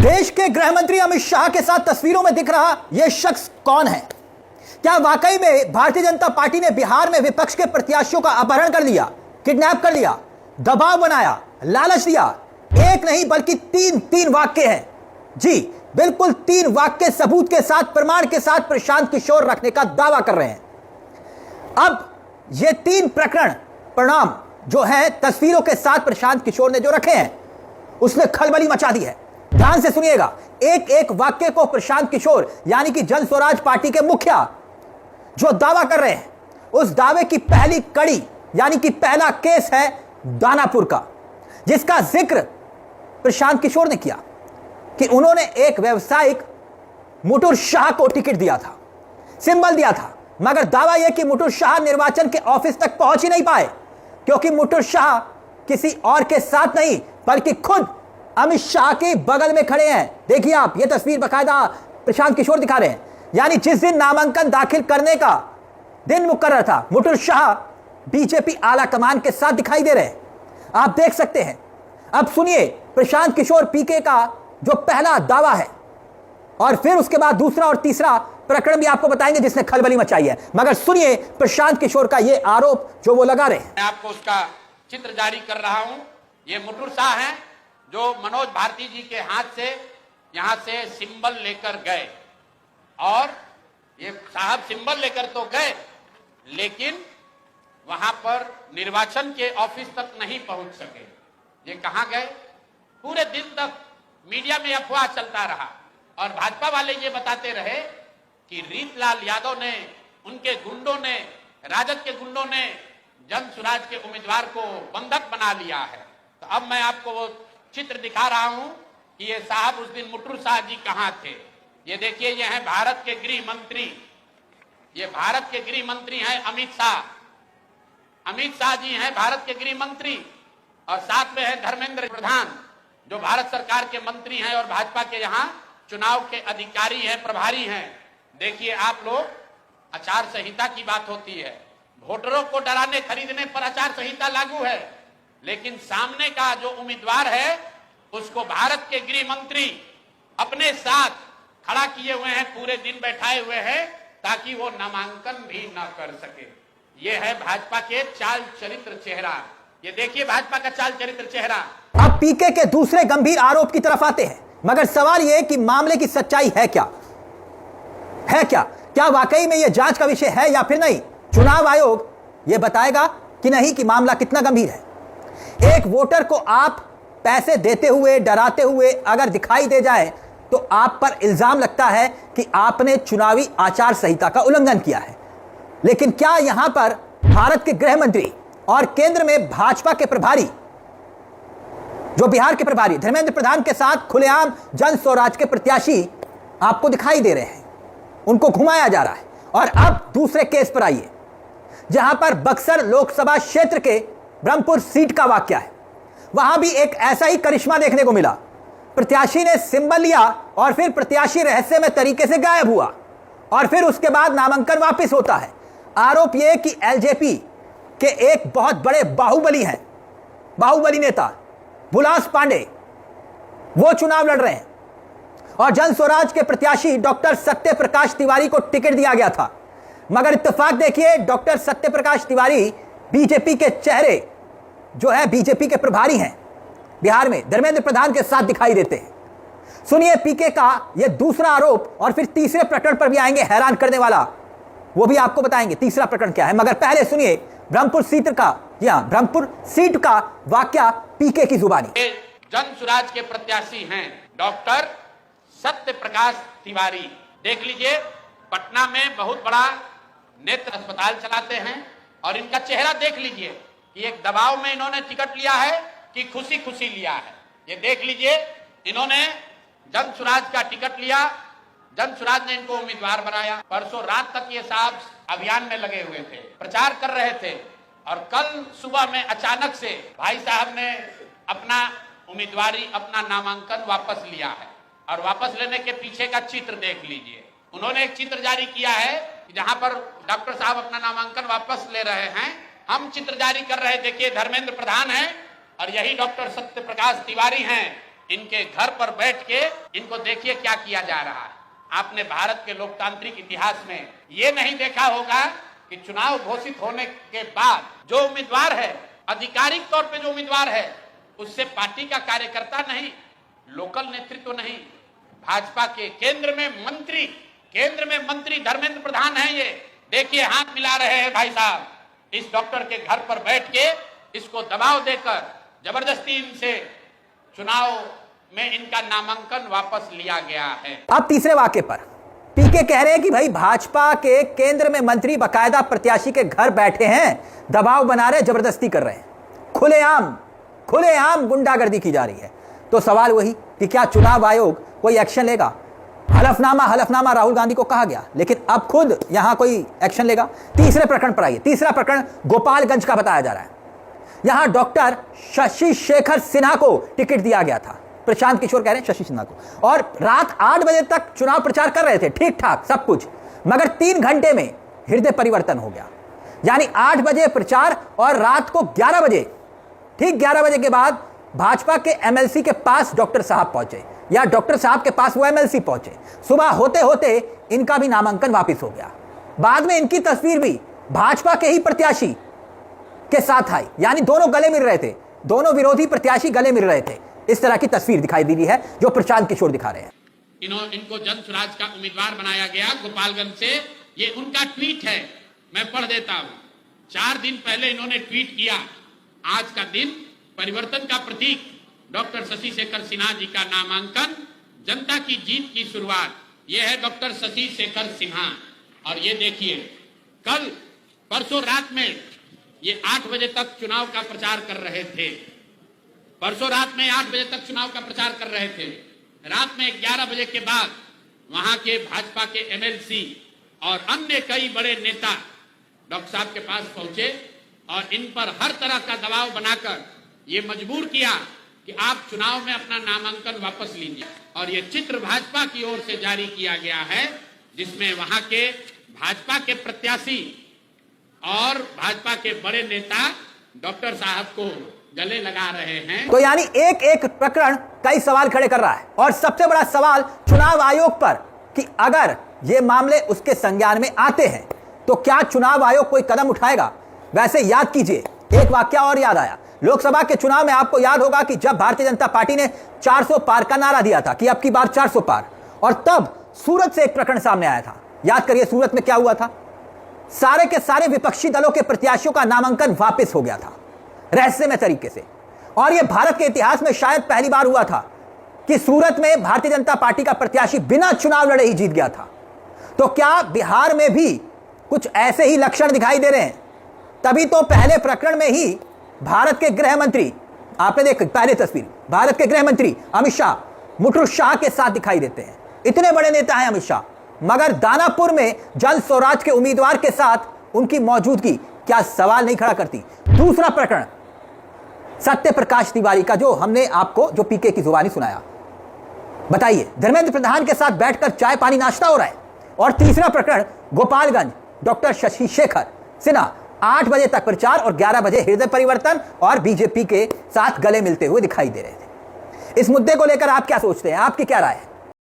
देश के गृह मंत्री अमित शाह के साथ तस्वीरों में दिख रहा यह शख्स कौन है? क्या वाकई में भारतीय जनता पार्टी ने बिहार में विपक्ष के प्रत्याशियों का अपहरण कर लिया, किडनैप कर लिया, दबाव बनाया, लालच दिया? एक नहीं बल्कि तीन वाक्य हैं। जी बिल्कुल 3 वाक्य सबूत के साथ, प्रमाण के साथ प्रशांत किशोर रखने का दावा कर रहे हैं। अब ये 3 प्रकरण परिणाम जो है तस्वीरों के साथ प्रशांत किशोर ने जो रखे हैं उसने खलबली मचा दी है। ध्यान से सुनिएगा, एक वाक्य को प्रशांत किशोर यानी कि जन स्वराज पार्टी के मुखिया जो दावा कर रहे हैं, उस दावे की पहली कड़ी यानी कि पहला केस है दानापुर का, जिसका जिक्र प्रशांत किशोर ने किया कि उन्होंने एक व्यवसायिक मुटुर शाह को टिकट दिया था, सिंबल दिया था, मगर दावा यह कि मुटुर शाह निर्वाचन के ऑफिस तक पहुंच ही नहीं पाए क्योंकि मुटुर शाह किसी और के साथ नहीं बल्कि खुद अमित शाह के बगल में खड़े हैं। देखिए आप, यह तस्वीर बाकायदा प्रशांत किशोर दिखा रहे हैं। यानी जिस दिन नामांकन दाखिल करने का दिन मुकर्रर था, मुटुर शाह बीजेपी आला कमान के साथ दिखाई दे रहे हैं, आप देख सकते हैं। अब सुनिए प्रशांत किशोर पीके का जो पहला दावा है और फिर उसके बाद दूसरा और तीसरा प्रकरण भी आपको बताएंगे जिसने खलबली मचाई है। मगर सुनिए प्रशांत किशोर का यह आरोप जो वो लगा रहे हैं। मैं आपको उसका चित्र जारी कर रहा हूं। ये मुटुर शाह हैं जो मनोज भारती जी के हाथ से यहां से सिंबल लेकर गए और ये साहब सिंबल लेकर तो गए लेकिन वहां पर निर्वाचन के ऑफिस तक नहीं पहुंच सके। ये कहां गए? पूरे दिन तक मीडिया में अफवाह चलता रहा और भाजपा वाले ये बताते रहे कि रीतलाल यादव ने, उनके गुंडों ने, राजद के गुंडों ने जन स्वराज के उम्मीदवार को बंधक बना लिया है। तो अब मैं आपको वो चित्र दिखा रहा हूं कि ये साहब उस दिन मुटुर शाह जी कहां थे। ये देखिए, ये हैं भारत के गृह मंत्री, ये भारत के गृह मंत्री हैं अमित शाह। अमित शाह जी हैं भारत के गृह मंत्री और साथ में है धर्मेंद्र प्रधान जो भारत सरकार के मंत्री हैं और भाजपा के यहाँ चुनाव के अधिकारी हैं, प्रभारी हैं। देखिए आप लोग, आचार संहिता की बात होती है, वोटरों को डराने खरीदने पर आचार संहिता लागू है, लेकिन सामने का जो उम्मीदवार है उसको भारत के गृह मंत्री अपने साथ खड़ा किए हुए हैं, पूरे दिन बैठाए हुए हैं ताकि वो नामांकन भी न कर सके। ये है भाजपा के चाल चरित्र चेहरा। ये देखिए भाजपा का चाल चरित्र चेहरा। अब पीके के दूसरे गंभीर आरोप की तरफ आते हैं, मगर सवाल यह कि मामले की सच्चाई है क्या? क्या वाकई में यह जांच का विषय है या फिर नहीं? चुनाव आयोग यह बताएगा कि नहीं कि मामला कितना गंभीर है। एक वोटर को आप पैसे देते हुए, डराते हुए अगर दिखाई दे जाए तो आप पर इल्जाम लगता है कि आपने चुनावी आचार संहिता का उल्लंघन किया है। लेकिन क्या यहां पर भारत के गृह मंत्री और केंद्र में भाजपा के प्रभारी, जो बिहार के प्रभारी धर्मेंद्र प्रधान के साथ खुलेआम जन स्वराज के प्रत्याशी आपको दिखाई दे रहे हैं, उनको घुमाया जा रहा है? और अब दूसरे केस पर आइए, जहां पर बक्सर लोकसभा क्षेत्र के ब्रह्मपुर सीट का वाक्य है। वहां भी एक ऐसा ही करिश्मा देखने को मिला। प्रत्याशी ने सिंबल लिया और फिर प्रत्याशी रहस्यमय तरीके से गायब हुआ और फिर उसके बाद नामांकन वापस होता है। आरोप यह कि एलजेपी के एक बहुत बड़े बाहुबली नेता बुलास पांडे वो चुनाव लड़ रहे हैं और जन स्वराज के प्रत्याशी डॉक्टर सत्य प्रकाश तिवारी को टिकट दिया गया था। मगर इत्तेफाक देखिए, डॉक्टर सत्य प्रकाश तिवारी बीजेपी के चेहरे जो है, बीजेपी के प्रभारी हैं बिहार में, धर्मेंद्र प्रधान के साथ दिखाई देते हैं। सुनिए पीके का यह दूसरा आरोप और फिर तीसरे प्रकरण पर भी आएंगे, हैरान करने वाला, वो भी आपको बताएंगे तीसरा प्रकरण क्या है। मगर पहले सुनिए ब्रह्मपुर सीट का, ब्रह्मपुर सीट का वाकया पीके की जुबानी। जन स्वराज के प्रत्याशी हैं डॉक्टर सत्य प्रकाश तिवारी। देख लीजिए, पटना में बहुत बड़ा नेत्र अस्पताल चलाते हैं और इनका चेहरा देख लीजिए कि एक दबाव में इन्होंने टिकट लिया है कि खुशी खुशी लिया है। ये देख लीजिए, इन्होंने जन स्वराज का टिकट लिया, जन स्वराज ने इनको उम्मीदवार बनाया। परसों रात तक ये साहब अभियान में लगे हुए थे, प्रचार कर रहे थे और कल सुबह में अचानक से भाई साहब ने अपना उम्मीदवारी, अपना नामांकन वापस लिया है। और वापस लेने के पीछे का चित्र देख लीजिए। उन्होंने एक चित्र जारी किया है जहां पर डॉक्टर साहब अपना नामांकन वापस ले रहे हैं, हम चित्र जारी कर रहे हैं। देखिए धर्मेंद्र प्रधान हैं और यही डॉक्टर सत्य प्रकाश तिवारी हैं इनके घर पर बैठ के इनको देखिए क्या किया जा रहा है। आपने भारत के लोकतांत्रिक इतिहास में ये नहीं देखा होगा कि चुनाव घोषित होने के बाद जो उम्मीदवार है, आधिकारिक तौर पे जो उम्मीदवार है, उससे पार्टी का कार्यकर्ता नहीं, लोकल नेतृत्व नहीं, भाजपा के केंद्र में मंत्री धर्मेंद्र प्रधान है। ये देखिए हाथ मिला रहे हैं भाई साहब, इस डॉक्टर के घर पर बैठ के इसको दबाव देकर जबरदस्ती इनसे चुनाव में इनका नामांकन वापस लिया गया है। अब तीसरे वाक्य पर पीके कह रहे हैं कि भाई भाजपा के केंद्र में मंत्री बाकायदा प्रत्याशी के घर बैठे हैं, दबाव बना रहे, जबरदस्ती कर रहे हैं, खुलेआम गुंडागर्दी की जा रही है। तो सवाल वही कि क्या चुनाव आयोग कोई एक्शन लेगा? हलफनामा राहुल गांधी को कहा गया, लेकिन अब खुद यहां कोई एक्शन लेगा? तीसरे प्रकरण पर आइए। तीसरा प्रकरण गोपालगंज का बताया जा रहा है। यहां डॉक्टर शशि शेखर सिन्हा को टिकट दिया गया था, प्रशांत किशोर कह रहे हैं शशि सिन्हा को, और रात 8 बजे तक चुनाव प्रचार कर रहे थे, ठीक ठाक सब कुछ, मगर 3 घंटे में हृदय परिवर्तन हो गया। यानी 8 बजे प्रचार और रात को 11 बजे, ठीक 11 बजे के बाद भाजपा के एमएलसी के पास डॉक्टर साहब पहुंचे, या डॉक्टर साहब के पास वो एमएलसी पहुंचे। सुबह होते होते इनका भी नामांकन वापस हो गया। बाद में इनकी तस्वीर भी भाजपा के ही प्रत्याशी के साथ आई, यानी दोनों गले मिल रहे थे, दोनों विरोधी प्रत्याशी गले मिल रहे थे। इस तरह की तस्वीर दिखाई दे रही है जो प्रशांत किशोर दिखा रहे हैं। इनको जन स्वराज का उम्मीदवार बनाया गया गोपालगंज से। ये उनका ट्वीट है, मैं पढ़ देता हूं। 4 दिन पहले इन्होंने ट्वीट किया, आज का दिन परिवर्तन का प्रतीक, डॉक्टर शशि शेखर सिन्हा जी का नामांकन, जनता की जीत की शुरुआत। ये है डॉक्टर शशि शेखर सिन्हा। और ये देखिए, कल परसों रात में ये 8 बजे तक चुनाव का प्रचार कर रहे थे। परसों रात में 8 बजे तक चुनाव का प्रचार कर रहे थे। रात में 11 बजे के बाद वहां के भाजपा के एमएलसी और अन्य कई बड़े नेता डॉक्टर साहब के पास पहुंचे और इन पर हर तरह का दबाव बनाकर ये मजबूर किया कि आप चुनाव में अपना नामांकन वापस लीजिए। और ये चित्र भाजपा की ओर से जारी किया गया है, जिसमें वहां के भाजपा के प्रत्याशी और भाजपा के बड़े नेता डॉक्टर साहब को गले लगा रहे हैं। तो यानी एक एक प्रकरण कई सवाल खड़े कर रहा है, और सबसे बड़ा सवाल चुनाव आयोग पर कि अगर ये मामले उसके संज्ञान में आते हैं तो क्या चुनाव आयोग कोई कदम उठाएगा? वैसे याद कीजिए, एक वाकया और याद आया। लोकसभा के चुनाव में आपको याद होगा कि जब भारतीय जनता पार्टी ने 400 पार का नारा दिया था कि अब की बार 400 पार, और तब सूरत से एक प्रकरण सामने आया था। याद करिए सूरत में क्या हुआ था। सारे के सारे विपक्षी दलों के प्रत्याशियों का नामांकन वापस हो गया था रहस्यमय तरीके से। और यह भारत के इतिहास में शायद पहली बार हुआ था कि सूरत में भारतीय जनता पार्टी का प्रत्याशी बिना चुनाव लड़े ही जीत गया था। तो क्या बिहार में भी कुछ ऐसे ही लक्षण दिखाई दे रहे हैं? तभी तो पहले प्रकरण में ही भारत के गृह मंत्री, आपने देखा पहले तस्वीर, भारत के गृह मंत्री अमित शाह मुठुर शाह के साथ दिखाई देते हैं। इतने बड़े नेता हैं अमित शाह, मगर दानापुर में जन स्वराज के उम्मीदवार के साथ उनकी मौजूदगी क्या सवाल नहीं खड़ा करती? दूसरा प्रकरण सत्य प्रकाश तिवारी का, जो हमने आपको जो पीके की जुबानी सुनाया। बताइए, धर्मेंद्र प्रधान के साथ बैठकर चाय पानी नाश्ता हो रहा है। और तीसरा प्रकरण गोपालगंज, डॉक्टर शशि शेखर सिन्हा 8 बजे तक प्रचार और 11 बजे हृदय परिवर्तन और बीजेपी के साथ गले मिलते हुए दिखाई दे रहे थे। इस मुद्दे को लेकर आप क्या सोचते हैं? आपकी क्या राय है?